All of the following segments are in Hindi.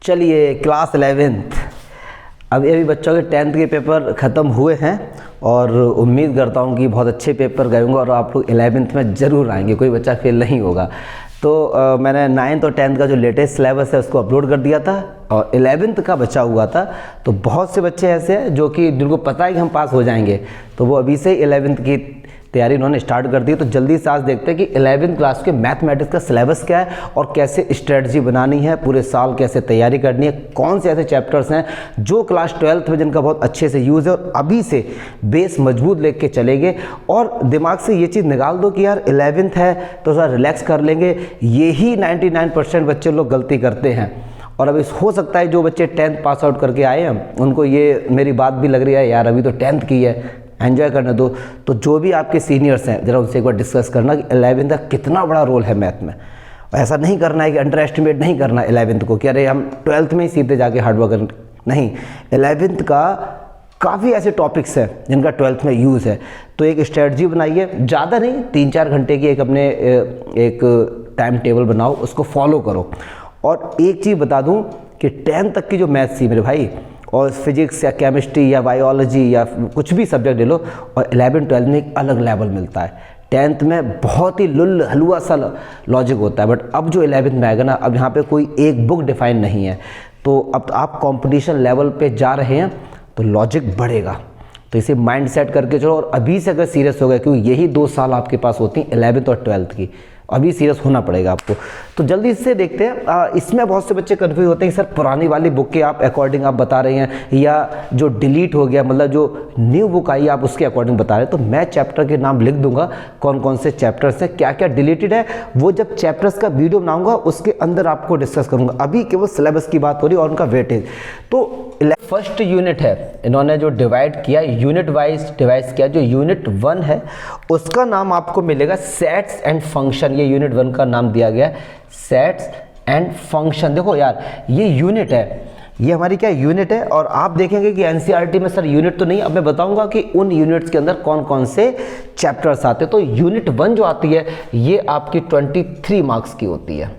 चलिए क्लास 11th, अभी बच्चों के 10th के पेपर ख़त्म हुए हैं और उम्मीद करता हूँ कि बहुत अच्छे पेपर गए होंगे और आप लोग 11th में ज़रूर आएंगे, कोई बच्चा फेल नहीं होगा। तो मैंने 9th और 10th का जो लेटेस्ट सिलेबस है उसको अपलोड कर दिया था और 11th का बचा हुआ था। तो बहुत से बच्चे ऐसे हैं जो कि जिनको पता है कि हम पास हो जाएंगे, तो वो अभी से 11th की तैयारी उन्होंने स्टार्ट कर दी। तो जल्दी से आज देखते हैं कि 11th क्लास के मैथमेटिक्स का सिलेबस क्या है और कैसे स्ट्रेटजी बनानी है, पूरे साल कैसे तैयारी करनी है, कौन से ऐसे चैप्टर्स हैं जो क्लास 12th में जिनका बहुत अच्छे से यूज़ है और अभी से बेस मजबूत लेके चलेंगे। और दिमाग से ये चीज़ निकाल दो कि यार 11th है तो थोड़ा रिलैक्स कर लेंगे। यही 99% बच्चे लोग गलती करते हैं। और अभी हो सकता है जो बच्चे 10th पास आउट करके आए हैं उनको ये मेरी बात भी लग रही है, यार अभी तो 10th की है, एंजॉय करने दो। तो जो भी आपके सीनियर्स हैं ज़रा उनसे एक बार डिस्कस करना कि 11th का कितना बड़ा रोल है मैथ में। ऐसा नहीं करना है कि अंडर एस्टिमेट नहीं करना 11th को कि अरे हम 12th में ही सीधे जाके हार्ड वर्क करना, नहीं। 11th का काफ़ी ऐसे टॉपिक्स हैं जिनका 12th में यूज़ है। तो एक स्ट्रेटजी बनाइए, ज़्यादा नहीं, 3-4 घंटे की एक अपने एक टाइम टेबल बनाओ, उसको फॉलो करो। और एक चीज़ बता दूँ कि 10th तक की जो मैथ्स थी मेरे भाई, और फिजिक्स या केमिस्ट्री या बायोलॉजी या कुछ भी सब्जेक्ट ले लो, और 11-12 में एक अलग लेवल मिलता है। 10th में बहुत ही लुल हलुआ सा लॉजिक होता है, बट अब जो 11th में आएगा ना, अब यहाँ पे कोई एक बुक डिफाइन नहीं है। तो अब आप कंपटीशन लेवल पे जा रहे हैं तो लॉजिक बढ़ेगा। तो इसे माइंड सेट करके चलो और अभी से अगर सीरियस हो गए, क्योंकि यही 2 साल आपके पास होती हैं 11th और 12th की, अभी सीरियस होना पड़ेगा आपको। तो जल्दी से देखते हैं। इसमें बहुत से बच्चे कन्फ्यूज होते हैं कि सर पुरानी वाली बुक के आप अकॉर्डिंग आप बता रहे हैं या जो डिलीट हो गया, मतलब जो न्यू बुक आई आप उसके अकॉर्डिंग बता रहे हैं। तो मैं चैप्टर के नाम लिख दूंगा, कौन कौन से चैप्टर्स हैं, क्या क्या डिलीटेड है, वो जब चैप्टर्स का वीडियो बनाऊंगा उसके अंदर आपको डिस्कस करूंगा। अभी केवल सिलेबस की बात हो रही है और उनका वेटेज। तो फर्स्ट यूनिट है, इन्होंने जो डिवाइड किया यूनिट वाइज डिवाइड किया। जो यूनिट 1 है उसका नाम आपको मिलेगा सेट्स एंड फंक्शन। ये यूनिट 1 का नाम दिया गया है सेट्स एंड फंक्शन। देखो यार ये यूनिट है, ये हमारी क्या यूनिट है। और आप देखेंगे कि एनसीईआरटी में सर यूनिट तो नहीं, अब मैं बताऊंगा कि उन यूनिट्स के अंदर कौन कौन से चैप्टर्स आते हैं। तो यूनिट 1 जो आती है ये आपकी 23 मार्क्स की होती है,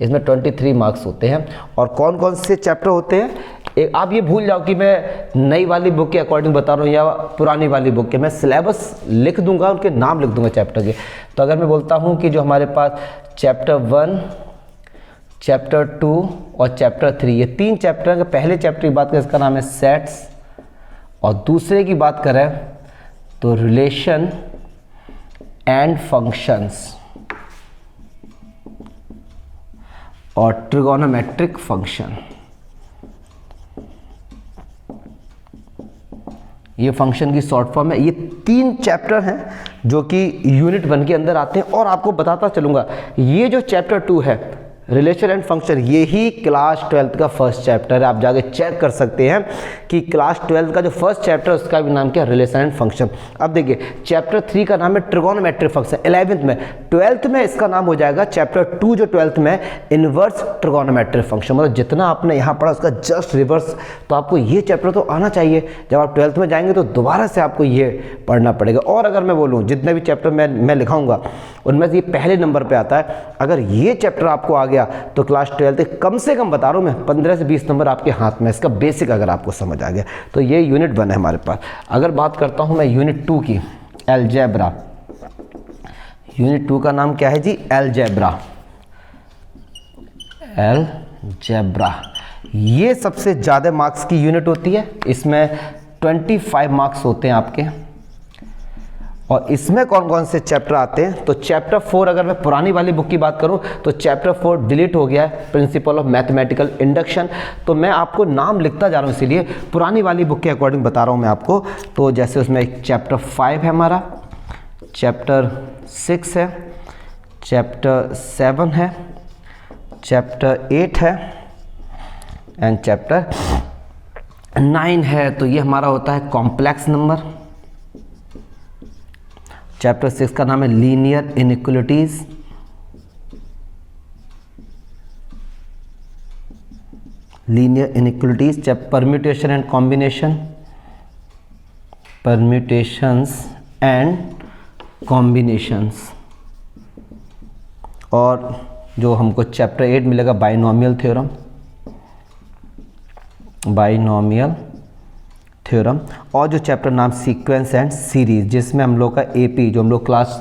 इसमें 23 मार्क्स होते हैं। और कौन कौन से चैप्टर होते हैं, एक आप ये भूल जाओ कि मैं नई वाली बुक के अकॉर्डिंग बता रहा हूँ या पुरानी वाली बुक के, मैं सिलेबस लिख दूंगा, उनके नाम लिख दूंगा चैप्टर के। तो अगर मैं बोलता हूँ कि जो हमारे पास चैप्टर 1, चैप्टर 2 और चैप्टर 3, ये 3 चैप्टर हैं। पहले चैप्टर की बात करें इसका नाम है सेट्स, और दूसरे की बात करें तो रिलेशन एंड फंक्शंस और ट्रिगोनोमेट्रिक फंक्शन। ये फंक्शन की शॉर्ट फॉर्म है। ये 3 चैप्टर हैं जो कि यूनिट 1 के अंदर आते हैं। और आपको बताता चलूँगा ये जो चैप्टर 2 है रिलेशन एंड फंक्शन, यही क्लास 12th का फर्स्ट चैप्टर है। आप जाके चेक कर सकते हैं कि क्लास 12th का जो फर्स्ट चैप्टर उसका भी नाम क्या है, रिलेशन एंड फंक्शन। अब देखिए चैप्टर 3 का नाम है ट्रिगोनोमेट्रिक फंक्शन 11th में। 12th में इसका नाम हो जाएगा चैप्टर 2 जो 12th में इनवर्स ट्रिगोनोमेट्रिक फंक्शन। मतलब जितना आपने यहाँ पढ़ा उसका जस्ट रिवर्स। तो आपको ये चैप्टर तो आना चाहिए। जब आप 12th में जाएंगे तो दोबारा से आपको ये पढ़ना पड़ेगा। और अगर मैं बोलूँ जितने भी चैप्टर मैं लिखाऊंगा उनमें से ये पहले नंबर पर आता है। अगर ये चैप्टर आपको आ गया तो क्लास 12th कम से कम बता रहा हूं मैं 15 से 20 नंबर आपके हाथ में, इसका बेसिक अगर आपको समझ आ गया। तो ये यूनिट 1 है हमारे पास। अगर बात करता हूं मैं यूनिट 2 की, अलजेब्रा। यूनिट 2 का नाम क्या है जी, अलजेब्रा। अलजेब्रा ये सबसे ज़्यादा मार्क्स की यूनिट होती है। इसमें 25 मार्क्स होते हैं आपके। और इसमें कौन कौन से चैप्टर आते हैं, तो चैप्टर 4 अगर मैं पुरानी वाली बुक की बात करूं तो चैप्टर 4 डिलीट हो गया है, प्रिंसिपल ऑफ मैथमेटिकल इंडक्शन। तो मैं आपको नाम लिखता जा रहा हूं, इसीलिए पुरानी वाली बुक के अकॉर्डिंग बता रहा हूं मैं आपको। तो जैसे उसमें एक चैप्टर 5 है हमारा, चैप्टर 6 है, चैप्टर 7 है, चैप्टर 8 है एंड चैप्टर 9 है। तो ये हमारा होता है कॉम्प्लेक्स नंबर। चैप्टर 6 का नाम है linear inequalities. Linear inequalities. Permutation and combination, permutations and combinations. और जो हमको चैप्टर 8 मिलेगा बाइनोमियल थ्योरम। बाइनोमियल थ्योरम, और जो चैप्टर नाम सीक्वेंस एंड सीरीज, जिसमें हम लोग का एपी जो हम लोग क्लास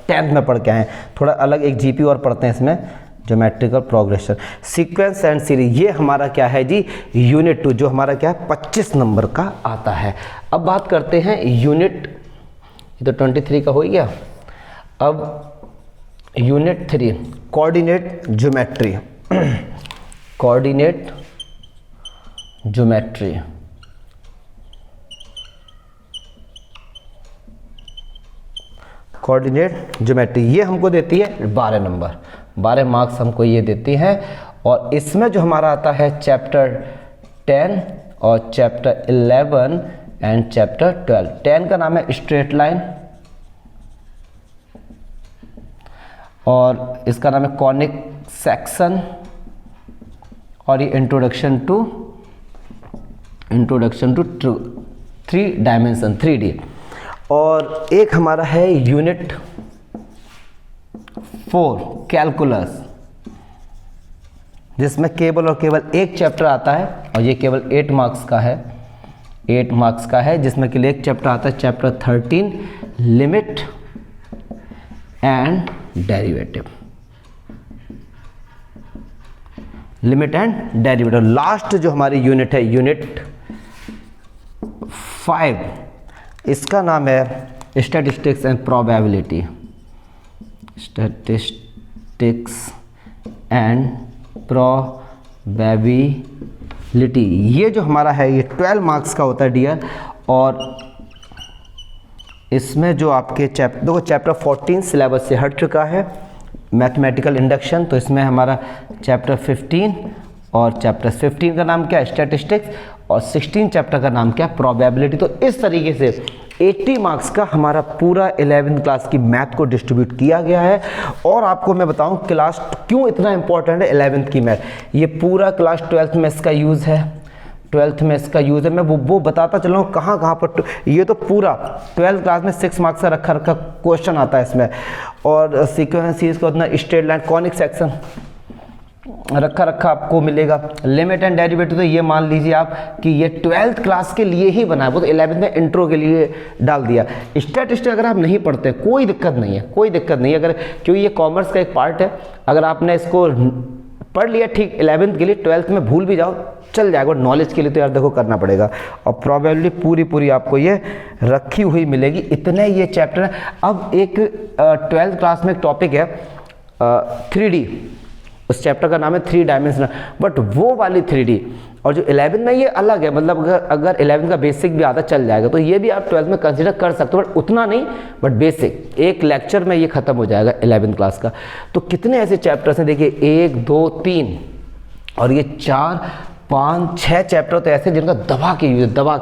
10th में पढ़ के आए हैं, थोड़ा अलग एक जीपी और पढ़ते हैं इसमें, geometrical progression, sequence and series, ये हमारा क्या है जी, यूनिट 2, जो हमारा क्या है 25 नंबर का आता है। अब बात करते हैं यूनिट, ये तो 23 का हो ही गया। अब unit 3 coordinate geometry, coordinate geometry, coordinate geometry, ये हमको देती है 12 नंबर, 12 मार्क्स हमको ये देती है। और इसमें जो हमारा आता है चैप्टर 10 और चैप्टर 11 एंड चैप्टर 12। 10 का नाम है स्ट्रेट लाइन, और इसका नाम है कॉनिक सेक्शन, और ये इंट्रोडक्शन टू 3 डायमेंशन 3D। और एक हमारा है यूनिट 4 कैलकुलस, जिसमें केवल और केवल एक चैप्टर आता है, और ये केवल 8 मार्क्स का है, 8 मार्क्स का है, जिसमें केवल एक चैप्टर आता है, chapter 13 limit and derivative, limit and derivative. Last जो हमारी यूनिट है यूनिट 5, इसका नाम है statistics and probability, statistics and probability. ये जो हमारा है ये 12 मार्क्स का होता है डियर। और इसमें जो आपके चैप्टर 14 सिलेबस से हट चुका है, मैथमेटिकल इंडक्शन, तो इसमें हमारा चैप्टर 15 और चैप्टर 15 का नाम क्या है स्टैटिस्टिक्स, और 16 चैप्टर का नाम क्या प्रोबेबिलिटी। तो इस तरीके से 80 मार्क्स का हमारा पूरा 11th क्लास की मैथ को डिस्ट्रीब्यूट किया गया है। और आपको मैं बताऊं क्लास क्यों इतना इंपॉर्टेंट है 11th की मैथ, ये पूरा क्लास 12th में इसका यूज़ है, 12th में इसका यूज़ है। मैं वो बताता चल रहा हूँ कहाँ कहाँ पर। ये तो पूरा 12th क्लास में 6 मार्क्स का रखा क्वेश्चन आता है इसमें, और सीक्वेंस सीरीज का उतना स्ट्रेट लाइन कॉनिक सेक्शन रखा आपको मिलेगा। लिमिट एंड डेरिवेटिव तो ये मान लीजिए आप कि ये 12th क्लास के लिए ही बना है, वो तो 11th में इंट्रो के लिए डाल दिया। स्टैटिस्टिक्स अगर आप नहीं पढ़ते कोई दिक्कत नहीं है, कोई दिक्कत नहीं है, अगर क्योंकि ये कॉमर्स का एक पार्ट है, अगर आपने इसको पढ़ लिया ठीक 11th के लिए, 12th में भूल भी जाओ चल जाएगा। नॉलेज के लिए तो यार देखो करना पड़ेगा। और प्रोबेबिलिटी पूरी आपको ये रखी हुई मिलेगी, इतने ये चैप्टर है। अब एक 12th क्लास में एक टॉपिक है 3D, उस चैप्टर का नाम है 3 डायमेंशनल, बट वो वाली 3D। और जो 11th में ये अलग है, मतलब अगर 11th का बेसिक भी आधा चल जाएगा तो ये भी आप 12th में कंसीडर कर सकते हो, बट उतना नहीं, बट बेसिक एक लेक्चर में ये खत्म हो जाएगा 11th क्लास का। तो कितने ऐसे चैप्टर्स हैं देखिए, 1 2 3 और ये 4 5 6 चैप्टर तो ऐसे जिनका दबा के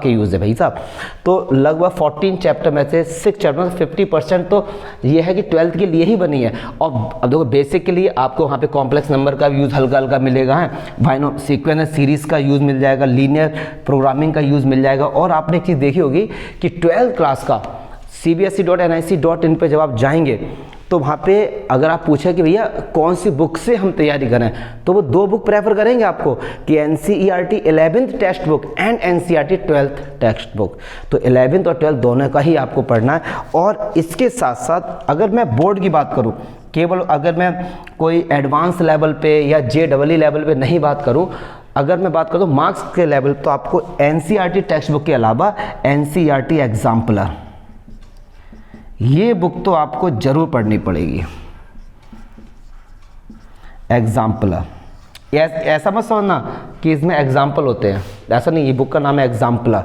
यूज़ है भाई साहब। तो लगभग 14 चैप्टर में से 6 चैप्टर 50% तो ये है कि 12th के लिए ही बनी है। और अब देखो बेसिक के लिए आपको वहाँ पे कॉम्प्लेक्स नंबर का यूज़ हल्का मिलेगा, है बाइनो सीक्वेंस सीरीज़ का यूज़ मिल जाएगा, लीनियर प्रोग्रामिंग का यूज़ मिल जाएगा। और आपने एक चीज़ देखी होगी कि 12th क्लास का cbse.nic.in पे जब आप जाएंगे तो वहाँ पे अगर आप पूछें कि भैया कौन सी बुक से हम तैयारी करें, तो वो 2 बुक प्रेफर करेंगे आपको कि NCERT 11th text book and NCERT 12th text book. तो 11th और 12th दोनों का ही आपको पढ़ना है। और इसके साथ साथ अगर मैं बोर्ड की बात करूँ, केवल अगर मैं कोई एडवांस लेवल पे या JEE लेवल पे नहीं बात करूँ, अगर मैं बात करूँ मार्क्स के लेवल, तो आपको NCERT टेक्स्ट बुक के अलावा NCERT एग्जाम्पलर, ये बुक तो आपको जरूर पढ़नी पड़ेगी। एग्जाम्पलर ऐसा मत समझना कि इसमें एग्जाम्पल होते हैं, ऐसा नहीं, ये बुक का नाम है एग्जाम्पलर,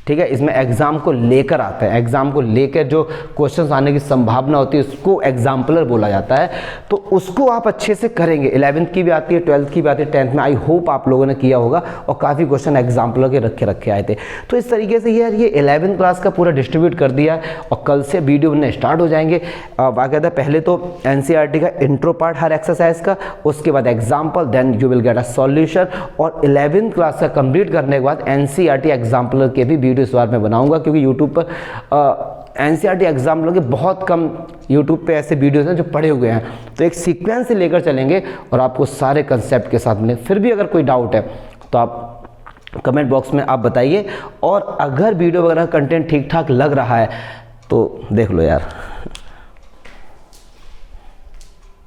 ठीक है। इसमें एग्जाम को लेकर आता है, एग्जाम को लेकर जो क्वेश्चंस आने की संभावना होती है उसको एग्जाम्पलर बोला जाता है। तो उसको आप अच्छे से करेंगे, 11th की भी आती है, 12th की भी आती है, 10th में आई होप आप लोगों ने किया होगा, और काफ़ी क्वेश्चन एग्जाम्पलर के रखे आए थे। तो इस तरीके से यार ये 11th क्लास का पूरा डिस्ट्रीब्यूट कर दिया है। और कल से वीडियो बनने स्टार्ट हो जाएंगे। बाकायदा पहले तो NCERT का इंट्रो पार्ट हर एक्सरसाइज का, उसके बाद example, then you will get a solution. और 11th क्लास का कंप्लीट करने के बाद NCERT एग्जाम्पलर के भी वीडियो इस बार मैं बनाऊंगा, क्योंकि यूट्यूब पर NCERT एग्जाम लोग बहुत कम यूट्यूब पे ऐसे वीडियोस हैं जो पढ़े हुए हैं। तो एक सीक्वेंस से लेकर चलेंगे और आपको सारे कंसेप्ट के साथ मिलेंगे। फिर भी अगर कोई डाउट है तो आप कमेंट बॉक्स में आप बताइए। और अगर वीडियो वगैरह कंटेंट ठीक ठाक लग रहा है तो देख लो यार।